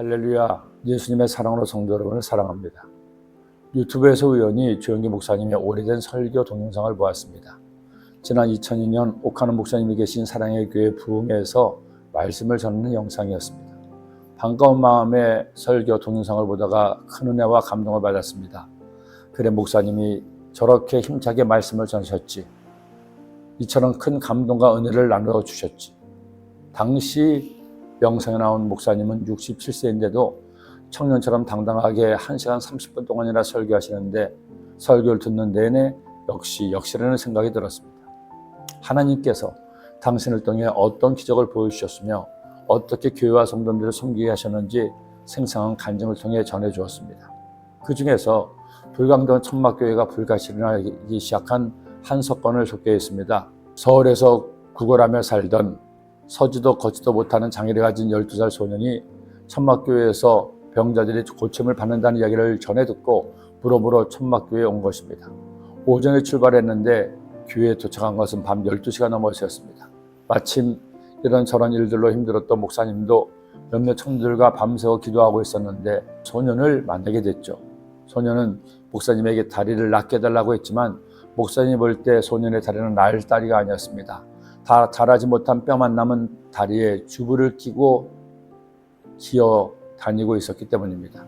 할렐루야, 예수님의 사랑으로 성도 여러분을 사랑합니다. 유튜브에서 우연히 조영기 목사님의 오래된 설교 동영상을 보았습니다. 지난 2002년 옥하는 목사님이 계신 사랑의 교회 부흥회에서 말씀을 전하는 영상이었습니다. 반가운 마음에 설교 동영상을 보다가 큰 은혜와 감동을 받았습니다. 그래 목사님이 저렇게 힘차게 말씀을 전하셨지, 이처럼 큰 감동과 은혜를 나누어 주셨지. 당시 영상에 나온 목사님은 67세인데도 청년처럼 당당하게 1시간 30분 동안이나 설교하시는데 설교를 듣는 내내 역시라는 생각이 들었습니다. 하나님께서 당신을 통해 어떤 기적을 보여주셨으며 어떻게 교회와 성도들을 섬기게 하셨는지 생생한 간증을 통해 전해주었습니다. 그 중에서 불광동 천막교회가 불같이 일어나기 시작한 한 사건을 소개했습니다. 서울에서 구걸하며 살던 서지도 걷지도 못하는 장애를 가진 12살 소년이 천막교회에서 병자들이 고침을 받는다는 이야기를 전해 듣고 부러부러 천막교회에 온 것입니다. 오전에 출발했는데 교회에 도착한 것은 밤 12시가 넘어서였습니다. 마침 이런저런 일들로 힘들었던 목사님도 몇몇 청년들과 밤새워 기도하고 있었는데 소년을 만나게 됐죠. 소년은 목사님에게 다리를 낫게 해달라고 했지만 목사님이 볼 때 소년의 다리는 날 다리가 아니었습니다. 다 자라지 못한 뼈만 남은 다리에 주부를 끼고 기어 다니고 있었기 때문입니다.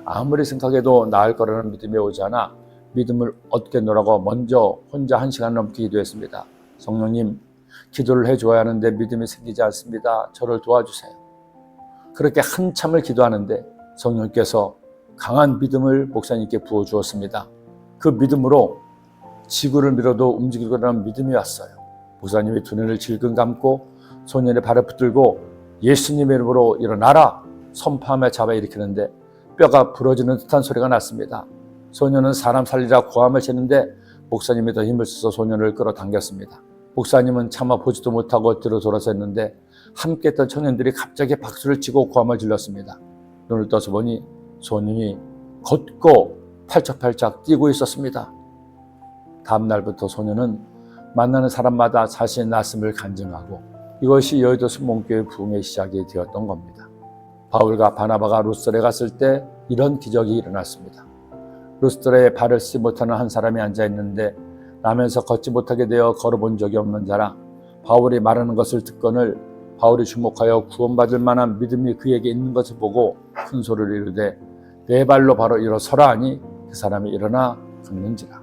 아무리 생각해도 나을 거라는 믿음이 오지 않아 믿음을 얻겠노라고 먼저 혼자 1시간 넘게 기도했습니다. 성령님, 기도를 해줘야 하는데 믿음이 생기지 않습니다. 저를 도와주세요. 그렇게 한참을 기도하는데 성령께서 강한 믿음을 목사님께 부어주었습니다. 그 믿음으로 지구를 밀어도 움직일 거라는 믿음이 왔어요. 목사님이 두 눈을 질끈 감고 소년의 발을 붙들고 예수님의 이름으로 일어나라 선포하며 잡아 일으키는데 뼈가 부러지는 듯한 소리가 났습니다. 소년은 사람 살리라 고함을 치는데 목사님이 더 힘을 써서 소년을 끌어당겼습니다. 목사님은 차마 보지도 못하고 뒤로 돌아섰는데 함께 했던 청년들이 갑자기 박수를 치고 고함을 질렀습니다. 눈을 떠서 보니 소년이 걷고 팔짝팔짝 뛰고 있었습니다. 다음 날부터 소년은 만나는 사람마다 자신의 낫음을 간증하고 이것이 여의도 순복음교회 부흥의 시작이 되었던 겁니다. 바울과 바나바가 루스드라에 갔을 때 이런 기적이 일어났습니다. 루스드라에 발을 쓰지 못하는 한 사람이 앉아있는데 나면서 걷지 못하게 되어 걸어본 적이 없는 자라 바울이 말하는 것을 듣거늘 바울이 주목하여 구원받을 만한 믿음이 그에게 있는 것을 보고 큰 소리를 이르되 내 발로 바로 일어서라 하니 그 사람이 일어나 걷는지라.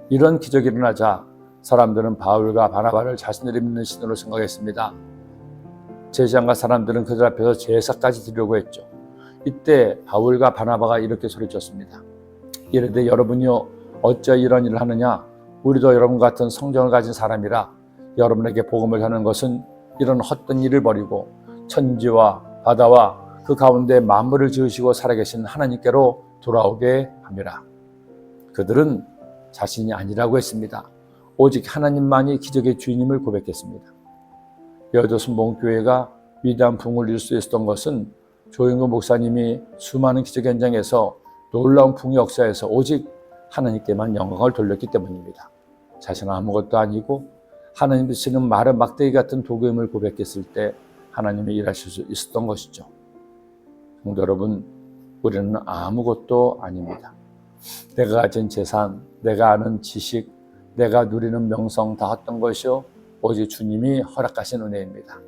이런 기적이 일어나자 사람들은 바울과 바나바를 자신들이 믿는 신으로 생각했습니다. 제지장과 사람들은 그들 앞에서 제사까지 드리려고 했죠. 이때 바울과 바나바가 이렇게 소리쳤습니다. 이르되 여러분이요 어찌 이런 일을 하느냐? 우리도 여러분 같은 성정을 가진 사람이라 여러분에게 복음을 하는 것은 이런 헛된 일을 버리고 천지와 바다와 그 가운데 만물을 지으시고 살아계신 하나님께로 돌아오게 함이라. 그들은 자신이 아니라고 했습니다. 오직 하나님만이 기적의 주인임을 고백했습니다. 여의도 순복음교회가 위대한 부흥을 이룰 수 있었던 것은 조영기 목사님이 수많은 기적 현장에서 놀라운 부흥의 역사에서 오직 하나님께만 영광을 돌렸기 때문입니다. 자신은 아무것도 아니고 하나님 드시는 마른 막대기 같은 도구임을 고백했을 때 하나님이 일하실 수 있었던 것이죠. 성도 여러분, 우리는 아무것도 아닙니다. 내가 가진 재산, 내가 아는 지식, 내가 누리는 명성 다 어떤 것이요? 오직 주님이 허락하신 은혜입니다.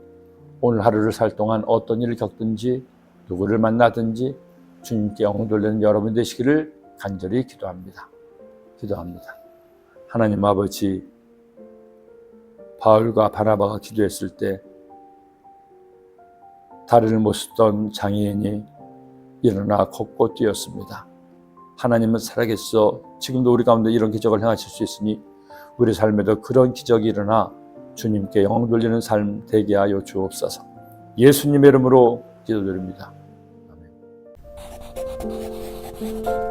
오늘 하루를 살 동안 어떤 일을 겪든지 누구를 만나든지 주님께 영광 돌리는 여러분 되시기를 간절히 기도합니다. 하나님 아버지, 바울과 바나바가 기도했을 때 다리를 못 쓰던 장애인이 일어나 걷고 뛰었습니다. 하나님은 살아계셔 지금도 우리 가운데 이런 기적을 행하실 수 있으니 우리 삶에도 그런 기적이 일어나 주님께 영광 돌리는 삶 되게 하여 주옵소서. 예수님의 이름으로 기도드립니다. 아멘.